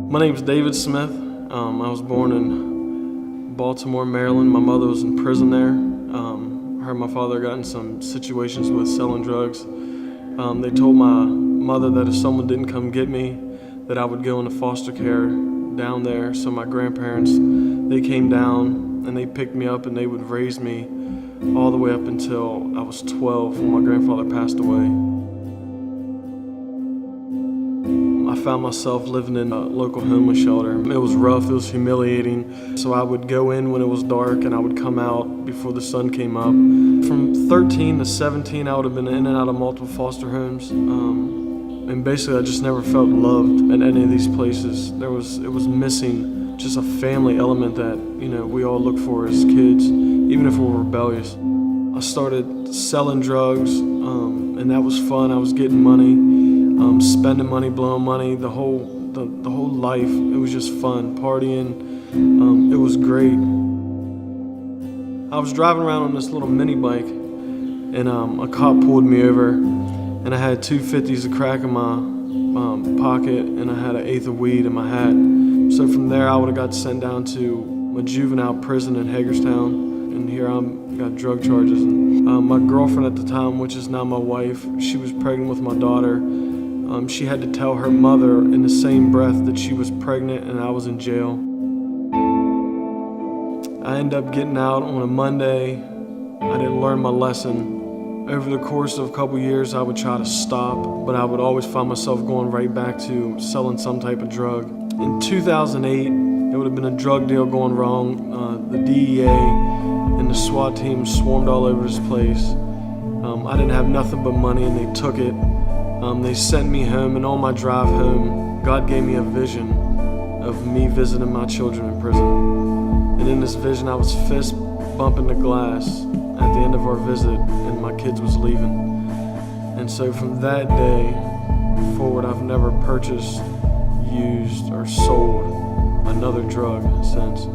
My name's David Smith. I was born in Baltimore, Maryland. My mother was in prison there. I heard my father got in some situations with selling drugs. They told my mother that if someone didn't come get me, that I would go into foster care down there. So my grandparents, they came down and they picked me up and they would raise me all the way up until I was 12 when my grandfather passed away. I found myself living in a local homeless shelter. It was rough, it was humiliating. So I would go in when it was dark and I would come out before the sun came up. From 13 to 17, I would have been in and out of multiple foster homes. And basically I just never felt loved in any of these places. It was missing just a family element that, we all look for as kids, even if we're rebellious. I started selling drugs, and that was fun. I was getting money. Spending money, blowing money, the whole life. It was just fun, partying. It was great. I was driving around on this little mini bike, and a cop pulled me over, and I had 2 50s of crack in my pocket, and I had an eighth of weed in my hat. So from there, I would have got sent down to a juvenile prison in Hagerstown, and here I'm got drug charges. And my girlfriend at the time, which is now my wife, she was pregnant with my daughter. She had to tell her mother in the same breath that she was pregnant and I was in jail. I ended up getting out on a Monday. I didn't learn my lesson. Over the course of a couple years, I would try to stop, but I would always find myself going right back to selling some type of drug. In 2008, it would have been a drug deal going wrong. The DEA and the SWAT team swarmed all over this place. I didn't have nothing but money and they took it. They sent me home, and on my drive home, God gave me a vision of me visiting my children in prison. And in this vision, I was fist bumping the glass at the end of our visit, and my kids was leaving. And so from that day forward, I've never purchased, used, or sold another drug since.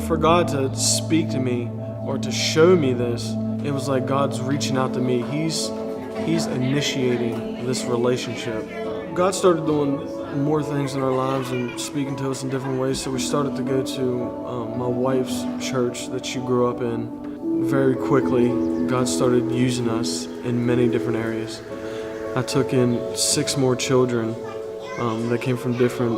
For God to speak to me or to show me this, it was like God's reaching out to me. He's initiating this relationship. God started doing more things in our lives and speaking to us in different ways, so we started to go to my wife's church that she grew up in. Very quickly, God started using us in many different areas. I took in 6 more children that came from different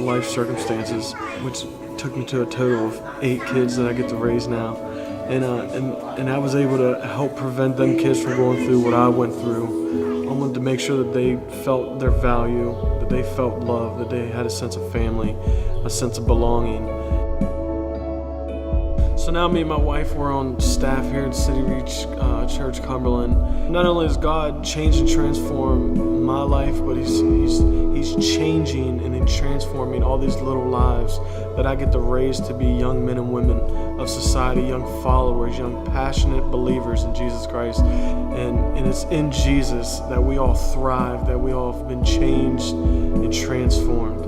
life circumstances, which took me to a total of 8 kids that I get to raise now. And I was able to help prevent them kids from going through what I went through. I wanted to make sure that they felt their value, that they felt love, that they had a sense of family, a sense of belonging. So now me and my wife, we're on staff here at City Reach Church, Cumberland. Not only has God changed and transformed my life, but He's changing and transforming all these little lives that I get to raise to be young men and women of society, young followers, young passionate believers in Jesus Christ. And it's in Jesus that we all thrive, that we all have been changed and transformed.